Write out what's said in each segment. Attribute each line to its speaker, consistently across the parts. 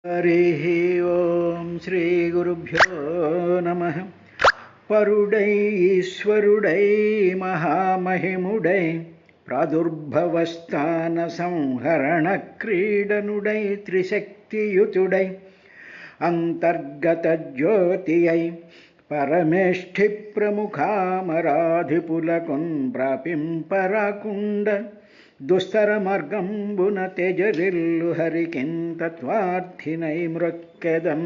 Speaker 1: हरिः ओं श्रीगुरुभ्यो नमः। परुडै ईश्वरुडै महामहिमुडै प्रादुर्भवस्थान संहरण क्रीडनुडै त्रिशक्तियुतुडै अंतर्गतज्योतियै परमेष्ठि प्रमुखामराधिपुलकुन् प्रापिं पराकुण्ड దుస్తర మార్గంబున తేజరిల్లు హరికింతత్వార్థినై మృక్కెదం.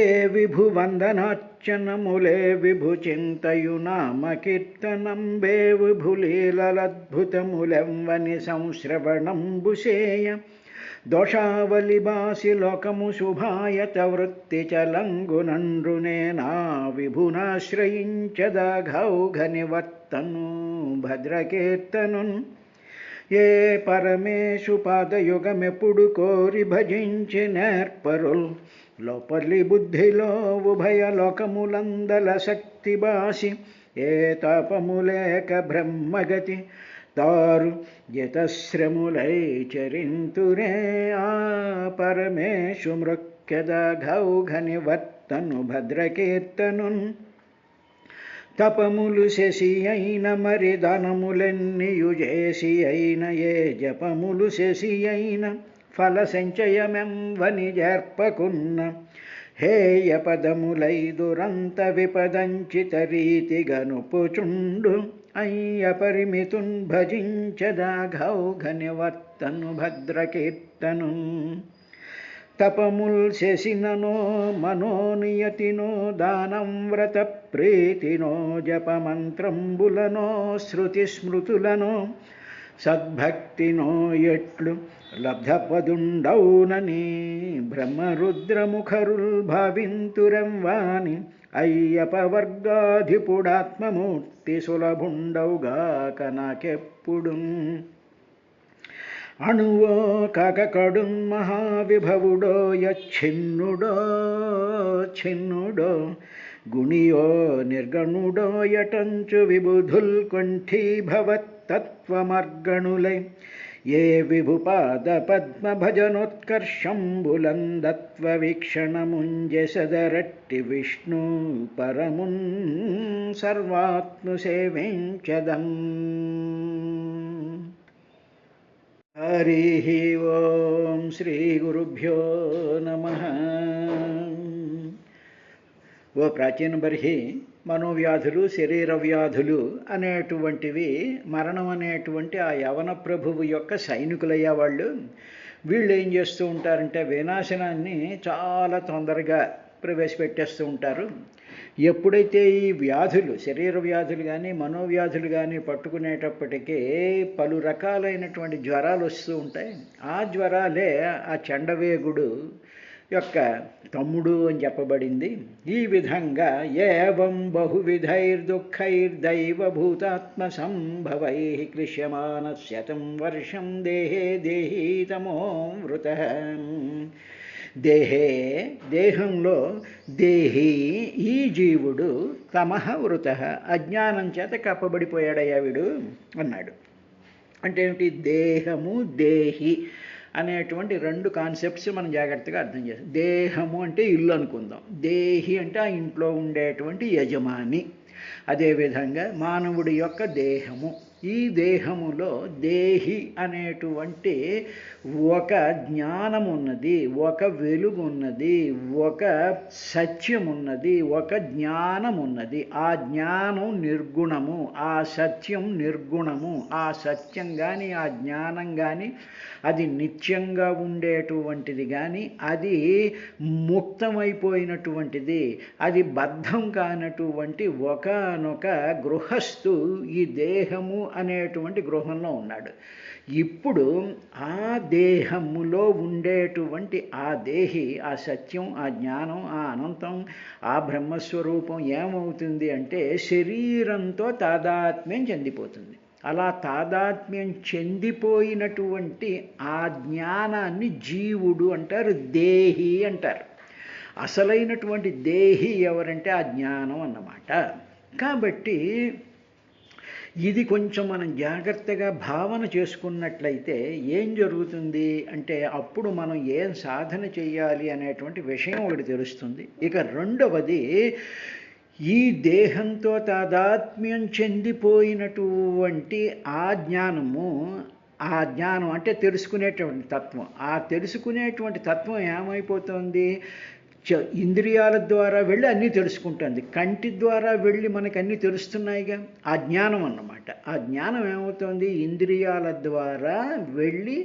Speaker 1: ఏ విభు వందనార్చనములే విభు చింతయు నామ కీర్తనంబే విభులీలద్భుతములెంవని సంశ్రవణంబుసేయ దోషావలి బాసి లోకము శుభాయత వృత్తి చలంగునండ్రునే నా విభునాశ్రయించదఘౌఘ నివర్తను భద్రకీర్తనున్. ఏ పరమేశు పాదయుగమెప్పుడు కోరి భజించి నేర్పరుల్ లోపలి బుద్ధిలో ఉభయ లోకములందల శక్తి బాసి ఏ తాపములేక బ్రహ్మగతి తారు యతశ్రములై చరింతురే ఆ పరమేశు మృక్కెదఘౌఘ నివర్తను భద్రకీర్తనున్. తపములు శశి అయిన మరి దానములెన్నియు చేసి అయిన ఏ జపములు శశి అయిన ఫల సంచయమెంవని జర్పకున్న హేయ పదములై దురంత విపదంచిత రీతి గనుపుచుండు అయ్య పరిమితున్ భజించదఘౌఘ నివర్తను భద్రకీర్తను. తపముల్ శశిననో మనోనియతినో దానం వ్రత ప్రీతినో జపమంత్రంబులనో శృతి స్మృతులనో సద్భక్తినో ఎట్లు లబ్ధపదుండౌనని బ్రహ్మరుద్రముఖరుల్ భావింతురంవాని అయ్యప వర్గాధిపుడాత్మమూర్తి సులభుండౌగాక నాకెప్పుడు. అణువో కాకకడున్ మహావిభవుడో యచ్ఛిన్నుడో ఛిన్నుడో గుణియో నిర్గణుడో యటంచు విబుధుల్ కొంఠీభవత్తత్వమర్గణులై ఏ విభుపాద పద్మ భజనోత్కర్షంబులందత్వ వీక్షణముంజసదరట్టి విష్ణు పరమున్ సర్వాత్మ సేవించదం. హరి ఓం శ్రీ గురుభ్యో నమః. ఓ ప్రాచీన బర్హి, మనోవ్యాధులు శరీర వ్యాధులు అనేటువంటివి మరణం అనేటువంటి ఆ యవన ప్రభువు యొక్క సైనికులయ్యా వాళ్ళు. వీళ్ళు ఏం చేస్తూ ఉంటారంటే వినాశనాన్ని చాలా తొందరగా ప్రవేశపెట్టేస్తూ ఉంటారు. ఎప్పుడైతే ఈ వ్యాధులు శరీర వ్యాధులు కానీ మనోవ్యాధులు కానీ పట్టుకునేటప్పటికీ పలు రకాలైనటువంటి జ్వరాలు వస్తూ ఉంటాయి. ఆ జ్వరాలే ఆ చండవేగుడు యొక్క తమ్ముడు అని చెప్పబడింది. ఈ విధంగా ఏవం బహువిధైర్దుఃఖైర్దైవభూతాత్మ సంభవై క్లిశ్యమానస్యతం వర్షం దేహే దేహీతమో వృత. దేహే దేహంలో దేహి ఈ జీవుడు తమః వృత అజ్ఞానం చేత కప్పబడిపోయాడయ్యా వీడు అన్నాడు. అంటే ఏమిటి? దేహము దేహి అనేటువంటి రెండు కాన్సెప్ట్స్ మనం జాగ్రత్తగా అర్థం చేస్తాం. దేహము అంటే ఇల్లు అనుకుందాం, దేహి అంటే ఆ ఇంట్లో ఉండేటువంటి యజమాని. అదేవిధంగా మానవుడి యొక్క దేహము, ఈ దేహములో దేహి అనేటువంటి ఒక జ్ఞానం ఉన్నది, ఒక వెలుగు ఉన్నది, ఒక సత్యం ఉన్నది, ఒక జ్ఞానం ఉన్నది. ఆ జ్ఞానం నిర్గుణము, ఆ సత్యం నిర్గుణము. ఆ సత్యం కానీ ఆ జ్ఞానం కానీ అది నిత్యంగా ఉండేటువంటిది కానీ అది ముక్తమైపోయినటువంటిది, అది బద్ధం కానటువంటి ఒకానొక గృహస్థు ఈ దేహము అనేటువంటి గృహంలో ఉన్నాడు. ఇప్పుడు ఆ దేహములో ఉండేటువంటి ఆ దేహి, ఆ సత్యం, ఆ జ్ఞానం, ఆ అనంతం, ఆ బ్రహ్మస్వరూపం ఏమవుతుంది అంటే శరీరంతో తాదాత్మ్యం చెందిపోతుంది. అలా తాదాత్మ్యం చెందిపోయినటువంటి ఆ జ్ఞానాన్ని జీవుడు అంటారు, దేహి అంటారు. అసలైనటువంటి దేహి ఎవరంటే ఆ జ్ఞానం అన్నమాట. కాబట్టి ఇది కొంచెం మనం జాగ్రత్తగా భావన చేసుకున్నట్లయితే ఏం జరుగుతుంది అంటే అప్పుడు మనం ఏం సాధన చేయాలి అనేటువంటి విషయం ఒకటి తెలుస్తుంది. ఇక రెండవది, ఈ దేహంతో తాదాత్మ్యం చెందిపోయినటువంటి ఆ జ్ఞానము, ఆ జ్ఞానం అంటే తెలుసుకునేటువంటి తత్వం, ఆ తెలుసుకునేటువంటి తత్వం ఏమైపోతుంది, ఇంద్రియాల ద్వారా వెళ్ళి అన్నీ తెలుసుకుంటుంది. కంటి ద్వారా వెళ్ళి మనకు అన్నీ తెలుస్తున్నాయిగా, ఆ జ్ఞానం అన్నమాట. ఆ జ్ఞానం ఏమవుతుంది, ఇంద్రియాల ద్వారా వెళ్ళి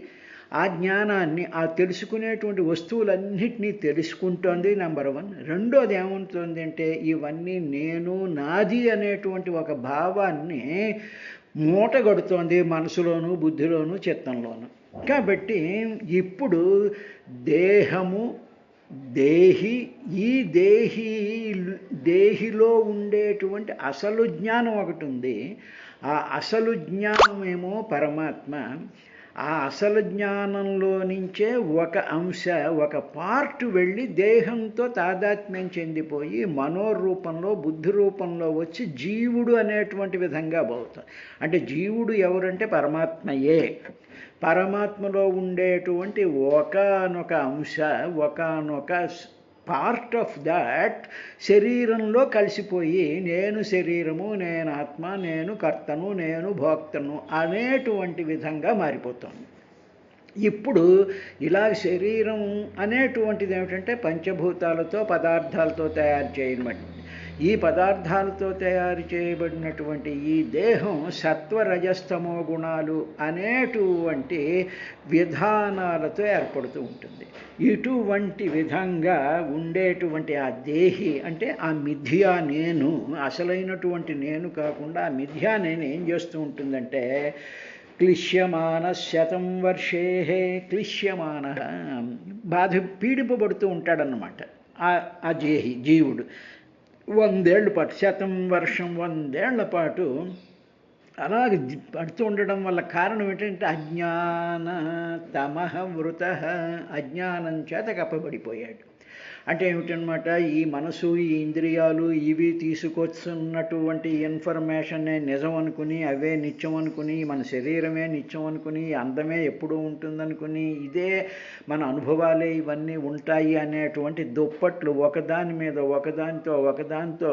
Speaker 1: ఆ జ్ఞానాన్ని, ఆ తెలుసుకునేటువంటి వస్తువులన్నిటినీ తెలుసుకుంటోంది, నెంబర్ 1. రెండోది ఏమవుతుంది అంటే ఇవన్నీ నేను, నాది అనేటువంటి ఒక భావాన్ని మూటగడుతోంది మనసులోను, బుద్ధిలోను, చిత్తంలోను. కాబట్టి ఇప్పుడు దేహము, దేహి, ఈ దేహిలో ఉండేటువంటి అసలు జ్ఞానం ఒకటి ఉంది. ఆ అసలు జ్ఞానమేమో పరమాత్మ. ఆ అసలు జ్ఞానంలో నుంచే ఒక అంశ, ఒక పార్ట్ వెళ్ళి దేహంతో తాదాత్మ్యం చెందిపోయి మనోరూపంలో, బుద్ధి రూపంలో వచ్చి జీవుడు అనేటువంటి విధంగా పోతుంది. అంటే జీవుడు ఎవరంటే పరమాత్మయే. పరమాత్మలో ఉండేటువంటి ఒకానొక అంశ, ఒకానొక పార్ట్ ఆఫ్ దాట్ శరీరంలో కలిసిపోయి నేను శరీరము, నేను ఆత్మ, నేను కర్తను, నేను భోక్తను అనేటువంటి విధంగా మారిపోతుంది. ఇప్పుడు ఇలా శరీరం అనేటువంటిది ఏమిటంటే పంచభూతాలతో, పదార్థాలతో తయారు చేయబడి, ఈ పదార్థాలతో తయారు చేయబడినటువంటి ఈ దేహం సత్వరజస్తమో గుణాలు అనేటువంటి విధానాలతో ఏర్పడుతూ ఉంటుంది. ఇటువంటి విధంగా ఉండేటువంటి ఆ దేహి అంటే ఆ మిథ్యా నేను, అసలైనటువంటి నేను కాకుండా ఆ మిథ్యా నేను ఏం చేస్తూ ఉంటుందంటే క్లిశ్యమాన శతం వర్షే, క్లిశ్యమాన పీడింపబడుతూ ఉంటాడన్నమాట ఆ జీవుడు. 100 ఏళ్ల పాటు, శతం వర్షం 100 ఏళ్ల పాటు అలాగే పడుతూ ఉండడం వల్ల కారణం ఏంటంటే అజ్ఞాన తమః వృత, అజ్ఞానం చేత కప్పబడిపోయాడు. అంటే ఏమిటనమాట, ఈ మనసు, ఈ ఇంద్రియాలు ఇవి తీసుకొస్తున్నటువంటి ఇన్ఫర్మేషన్నే నిజం అనుకుని, అవే నిత్యం అనుకుని, మన శరీరమే నిత్యం అనుకుని, అందమే ఎప్పుడూ ఉంటుందనుకుని, ఇదే మన అనుభవాలే ఇవన్నీ ఉంటాయి అనేటువంటి దుప్పట్లు ఒకదాని మీద ఒకదానితో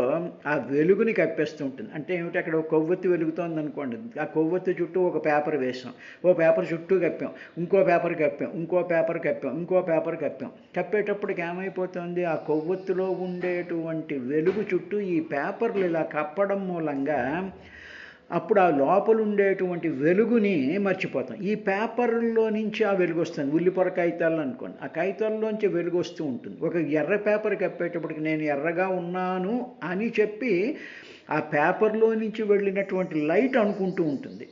Speaker 1: ఆ వెలుగుని కప్పేస్తూ ఉంటుంది. అంటే ఏమిటి, అక్కడ ఒక కొవ్వొత్తి వెలుగుతోంది అనుకోండి, ఆ కొవ్వొత్తి చుట్టూ ఒక పేపర్ వేసాం, ఓ పేపర్ చుట్టూ కప్పాం, ఇంకో పేపర్ కప్పాం, ఇంకో పేపర్ కప్పాం, ఇంకో పేపర్ కప్పాం. కప్పేటప్పటికి ఏమైపోతుంది, ఆ కొవ్వొత్తులో ఉండేటువంటి వెలుగు చుట్టూ ఈ పేపర్లు ఇలా కప్పడం మూలంగా అప్పుడు ఆ లోపల ఉండేటువంటి వెలుగుని మర్చిపోతాం. ఈ పేపర్లో నుంచి ఆ వెలుగు వస్తుంది. ఉల్లిపొర కాగితాలు అనుకోండి, ఆ కాగితాల్లోంచి వెలుగు వస్తూ ఉంటుంది. ఒక ఎర్ర పేపర్ కప్పేటప్పటికి నేను ఎర్రగా ఉన్నాను అని చెప్పి ఆ పేపర్లో నుంచి వెళ్ళినటువంటి లైట్ అనుకుంటూ ఉంటుంది.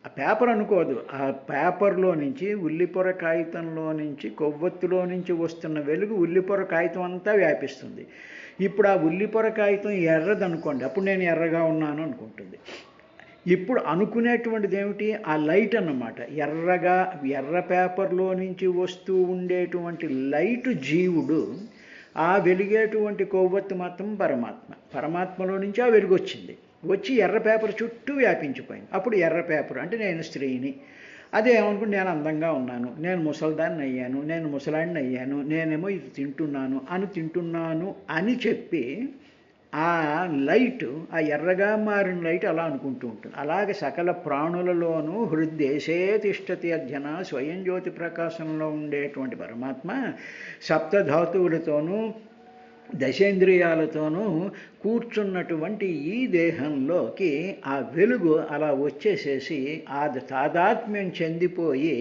Speaker 1: ఆ పేపర్ అనుకోదు, ఆ పేపర్లో నుంచి, ఉల్లిపొర కాగితంలో నుంచి, కొవ్వొత్తులో నుంచి వస్తున్న వెలుగు ఉల్లిపొర కాగితం అంతా వ్యాపిస్తుంది. ఇప్పుడు ఆ ఉల్లిపొర కాగితం ఎర్రదనుకోండి, అప్పుడు నేను ఎర్రగా ఉన్నాను అనుకుంటుంది. ఇప్పుడు అనుకునేటువంటిది ఏమిటి, ఆ లైట్ అన్నమాట. ఎర్ర పేపర్లో నుంచి వస్తూ ఉండేటువంటి లైట్ జీవుడు, ఆ వెలిగేటువంటి కొవ్వొత్తు మాత్రం పరమాత్మలో నుంచి ఆ వెలుగు వచ్చి ఎర్ర పేపర్ చుట్టూ వ్యాపించిపోయింది. అప్పుడు ఎర్ర పేపర్ అంటే నేను స్త్రీని, అదే ఏమనుకుంటే నేను అందంగా ఉన్నాను, నేను ముసల్దాన్ని అయ్యాను, నేను ముసలాడిని అయ్యాను, నేనేమో ఇది తింటున్నాను అని చెప్పి ఆ లైట్, ఆ ఎర్రగా మారిన లైట్ అలా అనుకుంటూ ఉంటుంది. అలాగే సకల ప్రాణులలోనూ హృద్దేశే తిష్టతి అర్జున, స్వయం జ్యోతి ప్రకాశంలో ఉండేటువంటి పరమాత్మ సప్తధాతువులతోనూ దశేంద్రియాలతోనూ కూర్చున్నటువంటి ఈ దేహంలోకి ఆ వెలుగు అలా వచ్చేసేసి ఆ తాదాత్మ్యం చెందిపోయి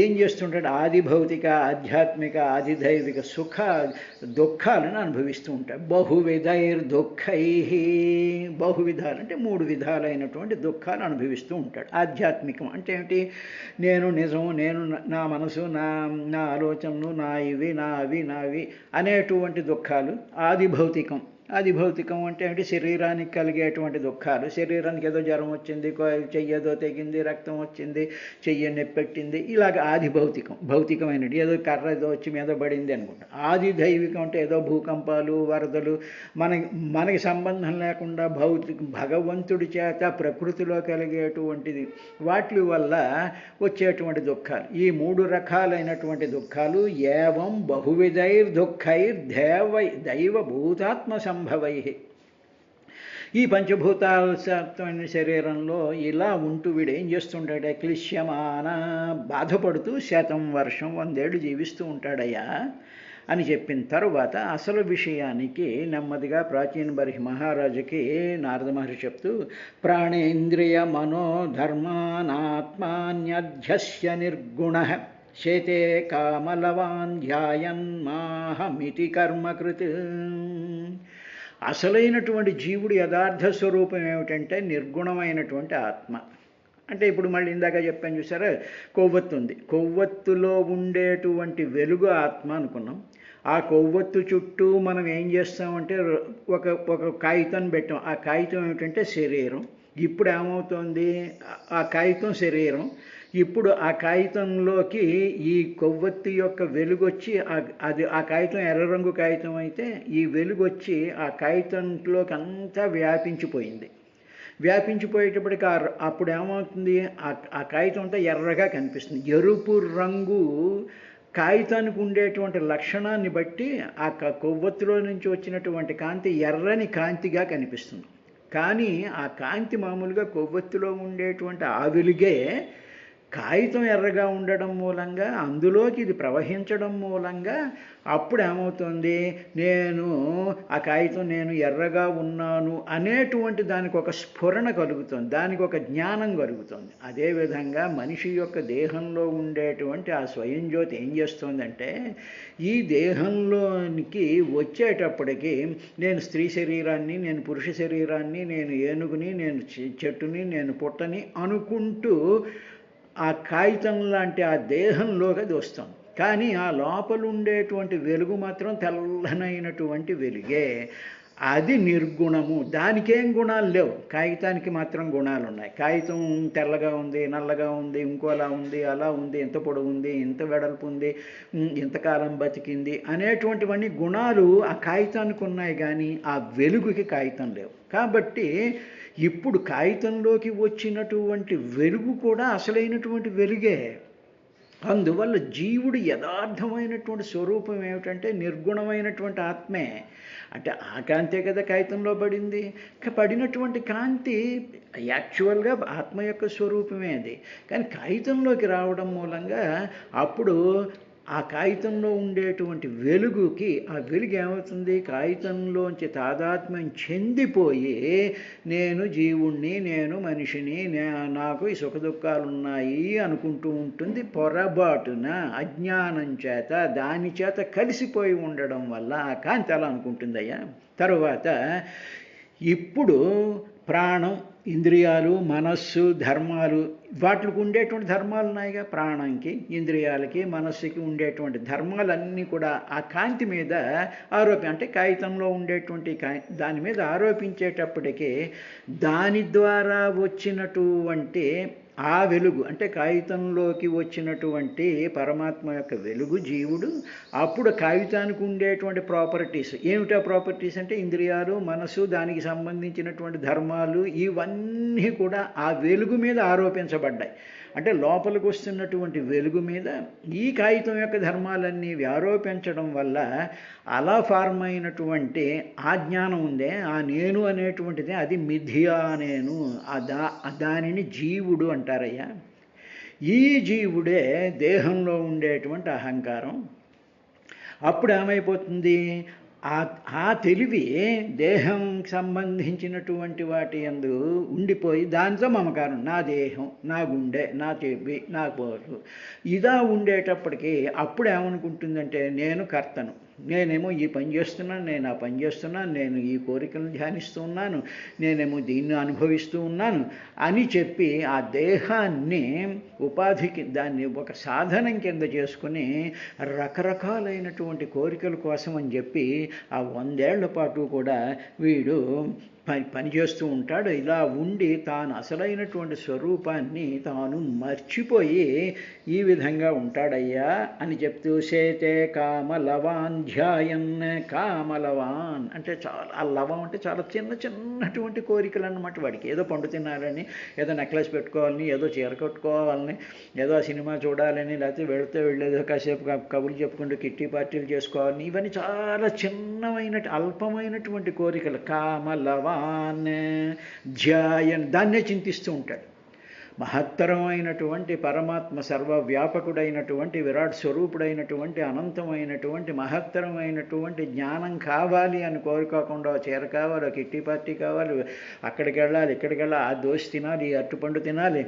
Speaker 1: ఏం చేస్తుంటాడు, ఆది భౌతిక, ఆధ్యాత్మిక, ఆదిదైవిక సుఖ దుఃఖాలను అనుభవిస్తూ ఉంటాడు. బహువిధాలు అంటే 3 విధాలైనటువంటి దుఃఖాలు అనుభవిస్తూ ఉంటాడు. ఆధ్యాత్మికం అంటే ఏమిటి, నేను నిజం, నేను నా మనసు, నా ఆలోచనలు, నా ఇవి, నా అవి, నావి అనేటువంటి దుఃఖాలు. ఆది భౌతికం ఆది భౌతికం అంటే ఏమిటి? శరీరానికి కలిగేటువంటి దుఃఖాలు. శరీరానికి ఏదో జ్వరం వచ్చింది, చెయ్యి ఏదో తెగింది, రక్తం వచ్చింది, చెయ్యి నొప్పెట్టింది, ఇలాగ ఆది భౌతికం. భౌతికమైనది ఏదో కర్ర ఏదో వచ్చి మీద పడింది అనుకుంటా. ఆది దైవికం అంటే ఏదో భూకంపాలు, వరదలు, మనకి సంబంధం లేకుండా భగవంతుడి చేత ప్రకృతిలో కలిగేటువంటిది, వాటి వల్ల వచ్చేటువంటి దుఃఖాలు. ఈ 3 రకాలైనటువంటి దుఃఖాలు ఏవం దైవభూతాత్మ సంభవై. ఈ పంచభూతాలమైన శరీరంలో ఇలా ఉంటూ వీడు ఏం చేస్తుంటాడే? క్లిశ్యమాన, బాధపడుతూ 100 వర్షం 100 ఏళ్ళు జీవిస్తూ ఉంటాడయ్యా అని చెప్పిన తరువాత అసలు విషయానికి నెమ్మదిగా ప్రాచీన బర్హి మహారాజుకి నారద మహర్షి చెప్తూ, ప్రాణేంద్రియ మనోధర్మానాత్మాన్యధ్యస్య నిర్గుణ శేతే కామలవాన్ ధ్యాయన్ మాహమితి కర్మకృత్. అసలైనటువంటి జీవుడి యథార్థ స్వరూపం ఏమిటంటే నిర్గుణమైనటువంటి ఆత్మ. అంటే ఇప్పుడు మళ్ళీ ఇందాక చెప్పాను చూసారా, కొవ్వొత్తు ఉంది, కొవ్వొత్తులో ఉండేటువంటి వెలుగు ఆత్మ అనుకున్నాం. ఆ కొవ్వొత్తు చుట్టూ మనం ఏం చేస్తామంటే ఒక కాగితం పెట్టాం. ఆ కాగితం ఏమిటంటే శరీరం. ఇప్పుడు ఏమవుతుంది? ఆ కాగితం శరీరం. ఇప్పుడు ఆ కాగితంలోకి ఈ కొవ్వొత్తి యొక్క వెలుగొచ్చి ఆ కాగితం ఎర్ర రంగు కాగితం అయితే ఈ వెలుగొచ్చి ఆ కాగితంలోకి అంతా వ్యాపించిపోయింది. వ్యాపించిపోయేటప్పటికి అప్పుడు ఏమవుతుంది? ఆ కాగితం అంతా ఎర్రగా కనిపిస్తుంది. ఎరుపు రంగు కాగితానికి ఉండేటువంటి లక్షణాన్ని బట్టి ఆ కొవ్వొత్తిలో నుంచి వచ్చినటువంటి కాంతి ఎర్రని కాంతిగా కనిపిస్తుంది. కానీ ఆ కాంతి మామూలుగా కొవ్వొత్తిలో ఉండేటువంటి ఆ వెలుగే కాగితం ఎర్రగా ఉండడం మూలంగా, అందులోకి ఇది ప్రవహించడం మూలంగా అప్పుడు ఏమవుతుంది? ఆ కాగితం నేను ఎర్రగా ఉన్నాను అనేటువంటి దానికి ఒక స్ఫురణ కలుగుతుంది, దానికి ఒక జ్ఞానం కలుగుతుంది. అదేవిధంగా మనిషి యొక్క దేహంలో ఉండేటువంటి ఆ స్వయం జ్యోతి ఏం చేస్తుందంటే, ఈ దేహంలోనికి వచ్చేటప్పటికి నేను స్త్రీ శరీరాన్ని, నేను పురుష శరీరాన్ని, నేను ఏనుగుని, నేను చెట్టుని, నేను పుట్టని అనుకుంటూ ఆ కాగితం లాంటి ఆ దేహంలోకి అది వస్తాం. కానీ ఆ లోపల ఉండేటువంటి వెలుగు మాత్రం తెల్లనైనటువంటి వెలుగే. అది నిర్గుణము. దానికేం గుణాలు లేవు, కాగితానికి మాత్రం గుణాలు ఉన్నాయి. కాగితం తెల్లగా ఉంది, నల్లగా ఉంది, ఇంకోలా ఉంది, అలా ఉంది, ఇంత పొడవు ఉంది, ఇంత వెడల్పు ఉంది, ఇంతకాలం బతికింది అనేటువంటివన్నీ గుణాలు ఆ కాగితానికి ఉన్నాయి, కానీ ఆ వెలుగుకి కాగితం లేవు. కాబట్టి ఇప్పుడు కాగితంలోకి వచ్చినటువంటి వెలుగు కూడా అసలైనటువంటి వెలుగే. అందువల్ల జీవుడు యథార్థమైనటువంటి స్వరూపం ఏమిటంటే నిర్గుణమైనటువంటి ఆత్మే. అంటే ఆ కాంతే కదా కాగితంలో పడింది. పడినటువంటి కాంతి యాక్చువల్గా ఆత్మ యొక్క స్వరూపమే అది. కానీ కాగితంలోకి రావడం మూలంగా అప్పుడు ఆ కాగితంలో ఉండేటువంటి వెలుగుకి ఆ వెలుగు ఏమవుతుంది? కాగితంలోంచి తాదాత్మ్యం చెందిపోయి నేను జీవుణ్ణి, నేను మనిషిని, నాకు ఈ సుఖదుఖాలు ఉన్నాయి అనుకుంటూ ఉంటుంది. పొరపాటున అజ్ఞానం చేత దాని చేత కలిసిపోయి ఉండడం వల్ల ఆ కాంతి అలా అనుకుంటుందయ్యా. తరువాత ఇప్పుడు ప్రాణం, ఇంద్రియాలు, మనస్సు, ధర్మాలు, వాటికి ఉండేటువంటి ధర్మాలు ఉన్నాయిగా. ప్రాణంకి, ఇంద్రియాలకి, మనస్సుకి ఉండేటువంటి ధర్మాలన్నీ కూడా ఆ కాంతి మీద అంటే కాగితంలో ఉండేటువంటి దాని మీద ఆరోపించేటప్పటికీ దాని ద్వారా వచ్చినటువంటి ఆ వెలుగు అంటే కాగితంలోకి వచ్చినటువంటి పరమాత్మ యొక్క వెలుగు జీవుడు అప్పుడు కాగితానికి ఉండేటువంటి ప్రాపర్టీస్ ఏమిటా ప్రాపర్టీస్ అంటే ఇంద్రియాలు, మనసు, దానికి సంబంధించినటువంటి ధర్మాలు ఇవన్నీ కూడా ఆ వెలుగు మీద ఆరోపించబడ్డాయి. అంటే లోపలికి వస్తున్నటువంటి వెలుగు మీద ఈ కాగితం యొక్క ధర్మాలన్నీ ఆరోపించడం వల్ల అలా ఫార్మ్ అయినటువంటి ఆ జ్ఞానం ఉందే, ఆ నేను అనేటువంటిదే, అది మిథ్యా నేను, దానిని జీవుడు అంటారయ్యా. ఈ జీవుడే దేహంలో ఉండేటువంటి అహంకారం. అప్పుడు ఏమైపోతుంది? ఆ తెలివి దేహం సంబంధించినటువంటి వాటి యందు ఉండిపోయి దానితో మమకారం, నా దేహం, నా గుండె, నా చెవి, నా పోరు ఇదా ఉండేటప్పటికీ అప్పుడు ఏమనుకుంటుందంటే నేను కర్తను, నేనేమో ఈ పని చేస్తున్నాను, నేను ఆ పని చేస్తున్నాను, నేను ఈ కోరికలను ధ్యానిస్తూ ఉన్నాను, నేనేమో దీన్ని అనుభవిస్తూ ఉన్నాను అని చెప్పి ఆ దేహాన్ని ఉపాధికి దాన్ని ఒక సాధనం కింద చేసుకుని రకరకాలైనటువంటి కోరికల కోసం అని చెప్పి ఆ 100 ఏళ్ల పాటు కూడా వీడు పనిచేస్తూ ఉంటాడు. ఇలా ఉండి తాను అసలైనటువంటి స్వరూపాన్ని తాను మర్చిపోయి ఈ విధంగా ఉంటాడయ్యా అని చెప్తూ సేతే కామలవాన్ ధ్యాయన్. కామలవాన్ అంటే చాలా, ఆ లవం అంటే చాలా చిన్నటువంటి కోరికలు అన్నమాట. వాడికి ఏదో పండు తినాలని, ఏదో నెక్లెస్ పెట్టుకోవాలని, ఏదో చీర కట్టుకోవాలని, ఏదో ఆ సినిమా చూడాలని, లేకపోతే వెళ్ళేదో కాసేపు కబుర్లు చెప్పుకుంటూ కిట్టి పార్టీలు చేసుకోవాలని, ఇవన్నీ చాలా అల్పమైనటువంటి కోరికలు. కామలవాన్ ధ్యాయన్, దాన్నే చింతిస్తూ ఉంటాడు. మహత్తరమైనటువంటి పరమాత్మ, సర్వవ్యాపకుడైనటువంటి విరాట్ స్వరూపుడైనటువంటి అనంతమైనటువంటి మహత్తరమైనటువంటి జ్ఞానం కావాలి అని కోరుకోకుండా చీర కావాలి, కిట్టి పార్టీ కావాలి, అక్కడికి వెళ్ళాలి, ఇక్కడికి వెళ్ళాలి, ఆ దోశ తినాలి, ఈ అరటిపండు తినాలి,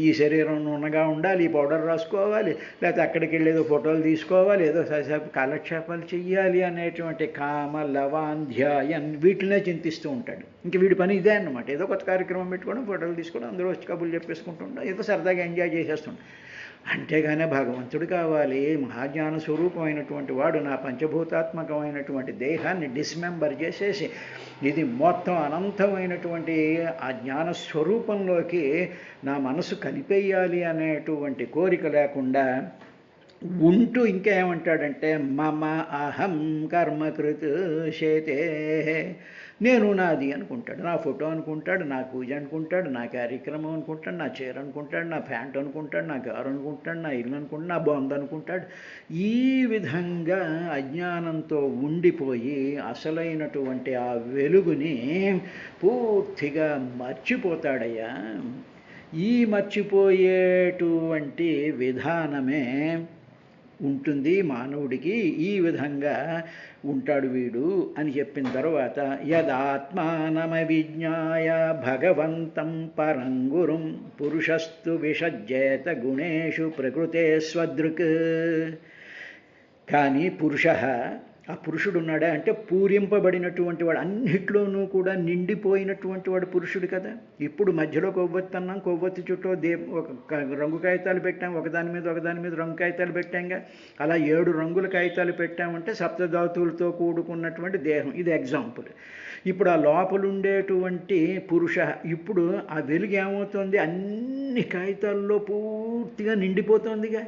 Speaker 1: ఈ శరీరం ఉన్నగా ఉండాలి, ఈ పౌడర్ రాసుకోవాలి, లేకపోతే అక్కడికి వెళ్ళేదో ఫోటోలు తీసుకోవాలి, ఏదో కాలక్షేపాలు చెయ్యాలి అనేటువంటి కామ లవాన్ ధ్యాయన్ వీటినే చింతిస్తూ ఉంటాడు. ఇంక వీడి పని ఇదే అన్నమాట. ఏదో కొత్త కార్యక్రమం పెట్టుకోవడం, ఫోటోలు తీసుకోవడం, అందరూ వచ్చి కబుర్లు చెప్పేసుకుంటుంటా, ఏదో సరదాగా ఎంజాయ్ చేసేస్తుంటాం. అంతేగానే భగవంతుడు కావాలి, మహాజ్ఞాన స్వరూపమైనటువంటి వాడు నా పంచభూతాత్మకమైనటువంటి దేహాన్ని డిస్మెంబర్ చేసేసి ఇది మొత్తం అనంతమైనటువంటి ఆ జ్ఞాన స్వరూపంలోకి నా మనసు కలిపేయాలి అనేటువంటి కోరిక లేకుండా ఉంటూ ఇంకా ఏమంటాడంటే మమ అహం కర్మకృత్ శేతే, నేను నాది అనుకుంటాడు, నా ఫోటో అనుకుంటాడు, నా పూజ అనుకుంటాడు, నా కార్యక్రమం అనుకుంటాడు, నా చీర అనుకుంటాడు, నా ప్యాంట్ అనుకుంటాడు, నా కారు అనుకుంటాడు, నా ఇల్లు అనుకుంటాడు, నా బొంద అనుకుంటాడు. ఈ విధంగా అజ్ఞానంతో ఉండిపోయి అసలైనటువంటి ఆ వెలుగుని పూర్తిగా మర్చిపోతాడయ్యా. ఈ మర్చిపోయేటువంటి విధానమే ఉంటుంది మానవుడికి. ఈ విధంగా ఉంటాడు వీడు అని చెప్పిన తర్వాత యదాత్మానమవిజ్ఞాయ భగవంతం పరంగురుం పురుషస్తు విషజ్యేత గుణేషు ప్రకృతే స్వదృక్. కానీ ఆ పురుషుడు ఉన్నాడా అంటే పూరింపబడినటువంటి వాడు, అన్నిట్లోనూ కూడా నిండిపోయినటువంటి వాడు పురుషుడు కదా. ఇప్పుడు మధ్యలో కొవ్వొత్తి అన్నాం, కొవ్వొత్తి చుట్టూ ఒక రంగు కాగితాలు పెట్టాం, ఒకదాని మీద రంగు కాగితాలు పెట్టాంగా. అలా 7 రంగుల కాగితాలు పెట్టామంటే సప్తధాతువులతో కూడుకున్నటువంటి దేహం. ఇది ఎగ్జాంపుల్. ఇప్పుడు ఆ లోపలుండేటువంటి ఇప్పుడు ఆ వెలుగు ఏమవుతుంది, అన్ని కాగితాల్లో పూర్తిగా నిండిపోతుందిగా.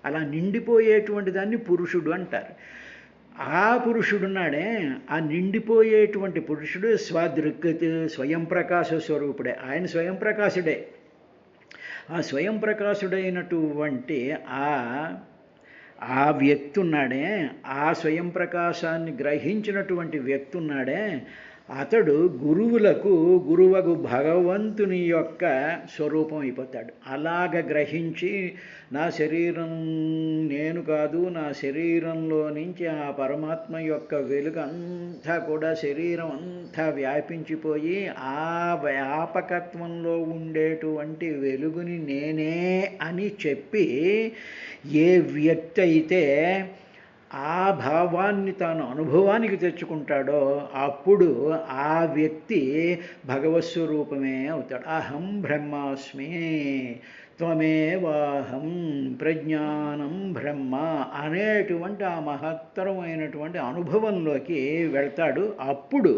Speaker 1: అలా నిండిపోయేటువంటి దాన్ని పురుషుడు అంటారు. ఆ పురుషుడున్నాడే, ఆ నిండిపోయేటువంటి పురుషుడు స్వదృక్కత్, స్వయం ప్రకాశ స్వరూపుడే. ఆయన స్వయం ప్రకాశుడే. ఆ స్వయం ప్రకాశుడైనటువంటి ఆ వ్యక్తి ఉన్నాడే, ఆ స్వయం ప్రకాశాన్ని గ్రహించినటువంటి వ్యక్తి ఉన్నాడే, అతడు గురువగు భగవంతుని యొక్క స్వరూపం అయిపోతాడు. అలాగ గ్రహించి నా శరీరం నేను కాదు, నా శరీరంలో నుంచి ఆ పరమాత్మ యొక్క వెలుగు అంతా కూడా శరీరం అంతా వ్యాపించిపోయి ఆ వ్యాపకత్వంలో ఉండేటువంటి వెలుగుని నేనే అని చెప్పి ఏ వ్యక్తి అయితే ఆ భావాన్ని తాను అనుభవానికి తెచ్చుకుంటాడో అప్పుడు ఆ వ్యక్తి భగవత్స్వరూపమే అవుతాడు. అహం బ్రహ్మాస్మి త్వమేవాహం ప్రజ్ఞానం బ్రహ్మ అనేటువంటి ఆ మహత్తరమైనటువంటి అనుభవంలోకి వెళ్తాడు. అప్పుడు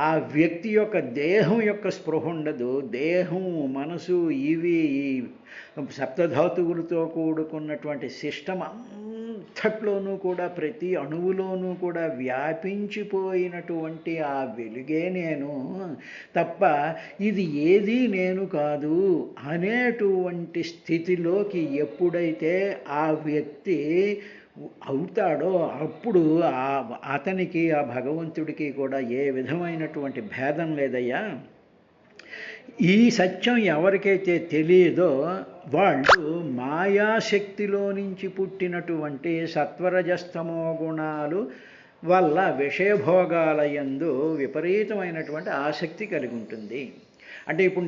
Speaker 1: ఆ వ్యక్తి యొక్క దేహం యొక్క స్పృహ ఉండదు. దేహం, మనసు ఇవి సప్తధాతువులతో కూడుకున్నటువంటి సిస్టమ్ అంతట్లోనూ కూడా ప్రతి అణువులోనూ కూడా వ్యాపించిపోయినటువంటి ఆ వెలుగే నేను తప్ప ఇది ఏదీ నేను కాదు అనేటువంటి స్థితిలోకి ఎప్పుడైతే ఆ వ్యక్తి అవుతాడో అప్పుడు అతనికి ఆ భగవంతుడికి కూడా ఏ విధమైనటువంటి భేదం లేదయ్యా. ఈ సత్యం ఎవరికైతే తెలియదో వాళ్ళు మాయాశక్తిలో నుంచి పుట్టినటువంటి సత్వరజస్తమో గుణాలు వల్ల విషయభోగాల యందు విపరీతమైనటువంటి ఆసక్తి కలిగి ఉంటుంది. అంటే ఇప్పుడు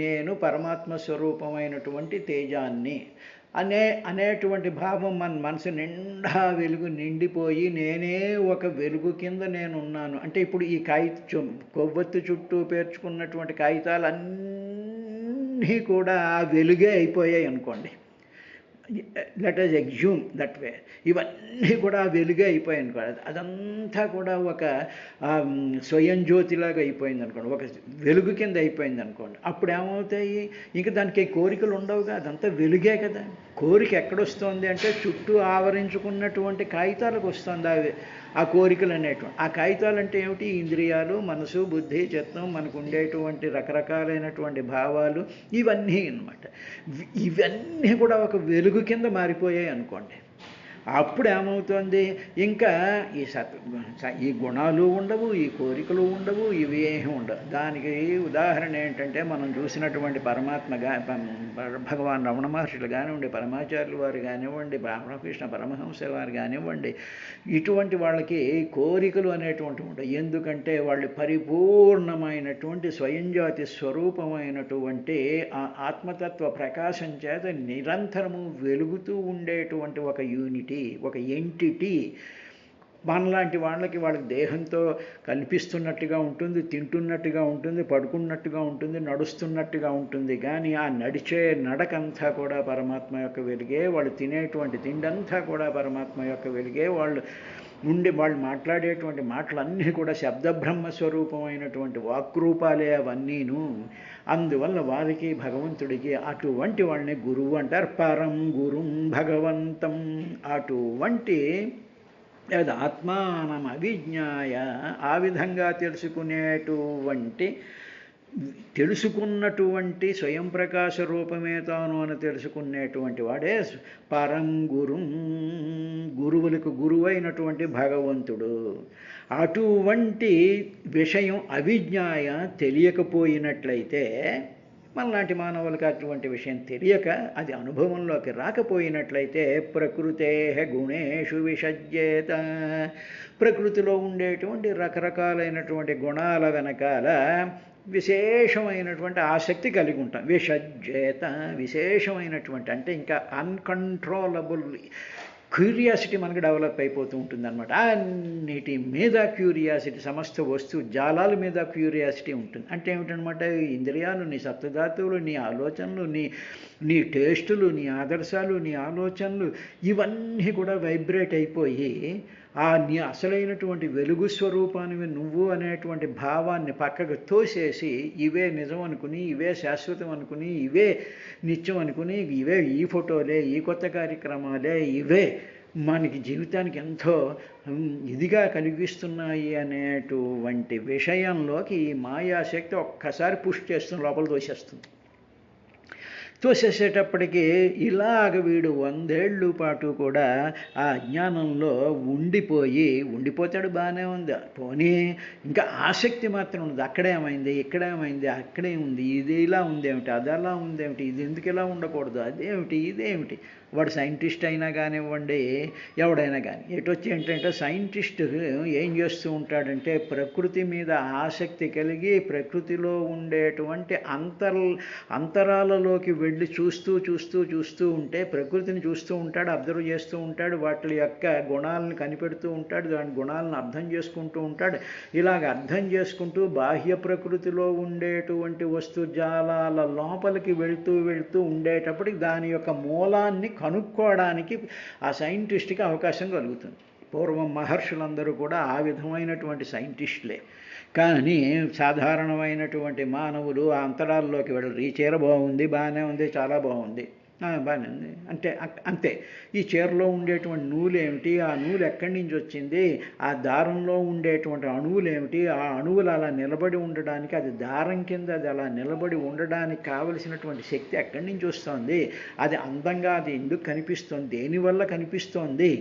Speaker 1: నేను పరమాత్మ స్వరూపమైనటువంటి తేజాన్ని, అనేటువంటి భావం మన మనసు నిండా వెలుగు నిండిపోయి నేనే ఒక వెలుగు కింద నేనున్నాను అంటే ఇప్పుడు ఈ కొవ్వొత్తు చుట్టూ పేర్చుకున్నటువంటి కాగితాలన్నీ కూడా వెలుగే అయిపోయాయి అనుకోండి. Let us assume that way. ఇవన్నీ కూడా వెలుగే అయిపోయాయి అనుకోండి. అదంతా కూడా ఒక స్వయం జ్యోతిలాగా అయిపోయింది అనుకోండి, ఒక వెలుగు కింద అయిపోయింది అనుకోండి. అప్పుడు ఏమవుతాయి, ఇంక దానికి కోరికలు ఉండవుగా, అదంతా వెలుగే కదా. కోరిక ఎక్కడొస్తుంది అంటే చుట్టూ ఆవరించుకున్నటువంటి కాగితాలకు వస్తుంది ఆ కోరికలు అనేటువంటి. ఆ కాగితాలు అంటే ఏమిటి, ఇంద్రియాలు, మనసు, బుద్ధి, చిత్తం, మనకు ఉండేటువంటి రకరకాలైనటువంటి భావాలు, ఇవన్నీ అన్నమాట. ఇవన్నీ కూడా ఒక వెలుగు కింద మారిపోయాయి అనుకోండి. అప్పుడు ఏమవుతుంది, ఇంకా ఈ గుణాలు ఉండవు, ఈ కోరికలు ఉండవు, ఇవి ఏమి ఉండవు. దానికి ఉదాహరణ ఏంటంటే మనం చూసినటువంటి పరమాత్మ భగవాన్ రమణ మహర్షులు కానివ్వండి, పరమాచార్యులు వారు కానివ్వండి, రామకృష్ణ పరమహంస వారు కానివ్వండి, ఇటువంటి వాళ్ళకి కోరికలు అనేటువంటివి ఉంటాయి. ఎందుకంటే వాళ్ళు పరిపూర్ణమైనటువంటి స్వయంజాతి స్వరూపమైనటువంటి ఆత్మతత్వ ప్రకాశం చేత నిరంతరము వెలుగుతూ ఉండేటువంటి ఒక యూనిటీ, ఒక ఎంటిటీ. మనలాంటి వాళ్ళకి దేహంతో కనిపిస్తున్నట్టుగా ఉంటుంది, తింటున్నట్టుగా ఉంటుంది, పడుకున్నట్టుగా ఉంటుంది, నడుస్తున్నట్టుగా ఉంటుంది. కానీ ఆ నడిచే నడకంతా కూడా పరమాత్మ యొక్క వెలుగే, వాళ్ళు తినేటువంటి తిండంతా కూడా పరమాత్మ యొక్క వెలుగే, వాళ్ళు మాట్లాడేటువంటి మాటలన్నీ కూడా శబ్దబ్రహ్మ స్వరూపమైనటువంటి వాక్రూపాలే అవన్నీను. అందువల్ల వారికి భగవంతుడికి అటువంటి వాళ్ళని గురువు అంటారు. పరం గురుం భగవంతం. అటువంటి ఆత్మానం అవిజ్ఞాయ, ఆ విధంగా తెలుసుకున్నటువంటి స్వయం ప్రకాశ రూపమే తాను అని తెలుసుకునేటువంటి వాడే పరం గురుం, గురువులకు గురువైనటువంటి భగవంతుడు. అటువంటి విషయం అవిజ్ఞాయ తెలియకపోయినట్లయితే, మనలాంటి మానవులకు అటువంటి విషయం తెలియక అది అనుభవంలోకి రాకపోయినట్లయితే, ప్రకృతే గుణేషు విషజ్యేత, ప్రకృతిలో ఉండేటువంటి రకరకాలైనటువంటి గుణాల వెనకాల విశేషమైనటువంటి ఆసక్తి కలిగి ఉంటాం. విషజ్యేత, విశేషమైనటువంటి అంటే ఇంకా అన్కంట్రోలబుల్ క్యూరియాసిటీ మనకు డెవలప్ అయిపోతూ ఉంటుంది అనమాట. అన్నిటి మీద క్యూరియాసిటీ, సమస్త వస్తువు జాలాల మీద క్యూరియాసిటీ ఉంటుంది. అంటే ఏమిటనమాట, ఇంద్రియాలు, నీ సప్తధాతువులు, నీ ఆలోచనలు, నీ టేస్టులు, నీ ఆదర్శాలు, నీ ఆలోచనలు, ఇవన్నీ కూడా వైబ్రేట్ అయిపోయి నీ అసలైనటువంటి వెలుగు స్వరూపానివి నువ్వు అనేటువంటి భావాన్ని పక్కకు తోసేసి, ఇవే నిజం అనుకుని, ఇవే శాశ్వతం అనుకుని, ఇవే నిత్యం అనుకుని, ఇవే ఈ ఫోటోలే, ఈ కొత్త కార్యక్రమాలే, ఇవే మనకి జీవితానికి ఎంతో ఇదిగా కలిగిస్తున్నాయి అనేటువంటి విషయంలోకి ఈ మాయాశక్తి ఒక్కసారి పుష్ చేస్తుంది, లోపల తోసేస్తుంది. తోసేసేటప్పటికీ ఇలాగ వీడు 100 ఏళ్ళు పాటు కూడా ఆ అజ్ఞానంలో ఉండిపోతాడు. బాగానే ఉంది, పోనీ ఇంకా ఆసక్తి మాత్రం ఉంది. అక్కడేమైంది, ఇక్కడేమైంది, అక్కడే ఉంది, ఇది ఇలా ఉందేమిటి, అది అలా ఉందేమిటి, ఇది ఎందుకు ఇలా ఉండకూడదు, అదేమిటి, ఇదేమిటి. వాడు సైంటిస్ట్ అయినా కానివ్వండి, ఎవడైనా కానీ ఎటొచ్చి ఏంటంటే, సైంటిస్ట్ ఏం చేస్తూ ఉంటాడంటే, ప్రకృతి మీద ఆసక్తి కలిగి ప్రకృతిలో ఉండేటువంటి అంతరాలలోకి వెళ్ళి చూస్తూ ఉంటే, ప్రకృతిని చూస్తూ ఉంటాడు, అబ్జర్వ్ చేస్తూ ఉంటాడు, వాటి యొక్క గుణాలను కనిపెడుతూ ఉంటాడు, దాని గుణాలను అర్థం చేసుకుంటూ ఉంటాడు. ఇలాగ అర్థం చేసుకుంటూ బాహ్య ప్రకృతిలో ఉండేటువంటి వస్తుజాలాల లోపలికి వెళ్తూ ఉండేటప్పటికి దాని యొక్క మూలాన్ని కనుక్కోవడానికి ఆ సైంటిస్ట్కి అవకాశం కలుగుతుంది. పూర్వం మహర్షులందరూ కూడా ఆ విధమైనటువంటి సైంటిస్టులే. కానీ సాధారణమైనటువంటి మానవులు ఆ అంతరాల్లోకి వెళ్ళరు. ఈ చీర బాగుంది, బాగానే ఉంది, చాలా బాగుంది, బాగానే ఉంది అంతే. ఈ చీరలో ఉండేటువంటి నూలు ఏమిటి, ఆ నూలు ఎక్కడి నుంచి వచ్చింది, ఆ దారంలో ఉండేటువంటి అణువులు ఏమిటి, ఆ అణువులు అలా నిలబడి ఉండడానికి, అది దారం కింద అది అలా నిలబడి ఉండడానికి కావలసినటువంటి శక్తి ఎక్కడి నుంచి వస్తుంది, అది అందంగా అది ఎందుకు కనిపిస్తుంది, దేనివల్ల కనిపిస్తోంది,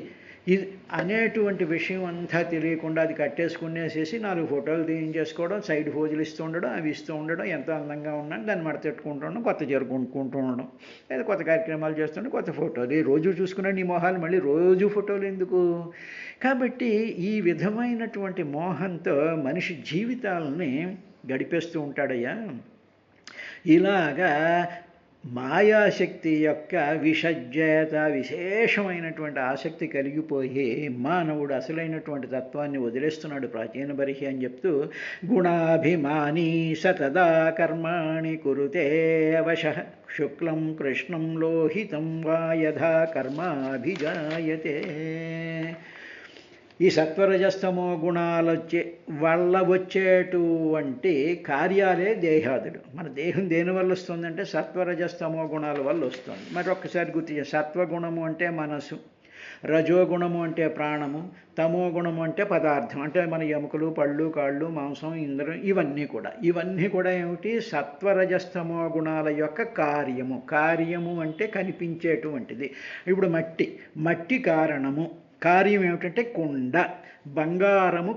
Speaker 1: ఇది అనేటువంటి విషయం అంతా తెలియకుండా అది కట్టేసుకునేసేసి 4 ఫోటోలు తీయించేసుకోవడం, సైడ్ ఫోజులు ఇస్తూ ఉండడం, అవి ఇస్తూ ఉండడం, ఎంత అందంగా ఉన్నాను దాన్ని మడతెట్టుకుంటూ ఉండడం, కొత్త జరుపుకుంటూ ఉండడం, లేదా కొత్త కార్యక్రమాలు చేస్తుండే కొత్త ఫోటోలు, రోజు చూసుకునే నీ మొహాలు మళ్ళీ రోజు ఫోటోలు ఎందుకు. కాబట్టి ఈ విధమైనటువంటి మోహంతో మనిషి జీవితాలని గడిపేస్తూ ఉంటాడయ్యా. ఇలాగా మాయాశక్తి యొక్క విషజ్జేత విశేషమైనటువంటి ఆసక్తి కలిగిపోయి మానవుడు అసలైనటువంటి తత్వాన్ని వదిలేస్తున్నాడు ప్రాచీన బర్హి అని చెప్తూ గుణాభిమానీ సతదా కర్మాణి కురుతే అవశః శుక్లం కృష్ణం లోహితం వా యథా కర్మాభిజాయతే. ఈ సత్వరజస్తమో గుణాలు వల్ల వచ్చేటువంటి కార్యాలే దేహాదులు. మన దేహం దేనివల్ల వస్తుందంటే సత్వరజస్తమో గుణాల వల్ల వస్తుంది. మరి ఒక్కసారి గుర్తు, సత్వగుణము అంటే మనసు, రజోగుణము అంటే ప్రాణము, తమో గుణము అంటే పదార్థం, అంటే మన ఎముకలు, పళ్ళు, కాళ్ళు, మాంసం, ఇంద్రియం, ఇవన్నీ కూడా ఏమిటి? సత్వరజస్తమో గుణాల యొక్క కార్యము అంటే కనిపించేటువంటిది. ఇప్పుడు మట్టి కారణము, కార్యం ఏమిటంటే కుండ, బంగారము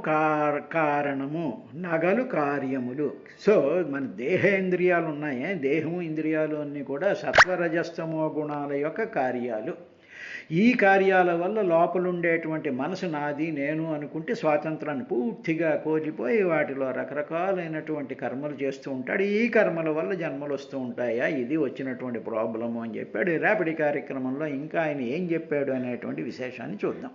Speaker 1: కారణము, నగలు కార్యములు. సో మన దేహేంద్రియాలు ఉన్నాయే, దేహము ఇంద్రియాలు అన్నీ కూడా సత్వరజస్తమో గుణాల యొక్క కార్యాలు. ఈ కార్యాల వల్ల లోపలుండేటువంటి మనసు నాది నేను అనుకుంటే స్వాతంత్రాన్ని పూర్తిగా కోల్పోయి వాటిలో రకరకాలైనటువంటి కర్మలు చేస్తూ ఉంటాడు. ఈ కర్మల వల్ల జన్మలు వస్తూ ఉంటాయా? ఇది వచ్చినటువంటి ప్రాబ్లము అని చెప్పాడు. రేపటి కార్యక్రమంలో ఇంకా ఆయన ఏం చెప్పాడు అనేటువంటి విశేషాన్ని చూద్దాం.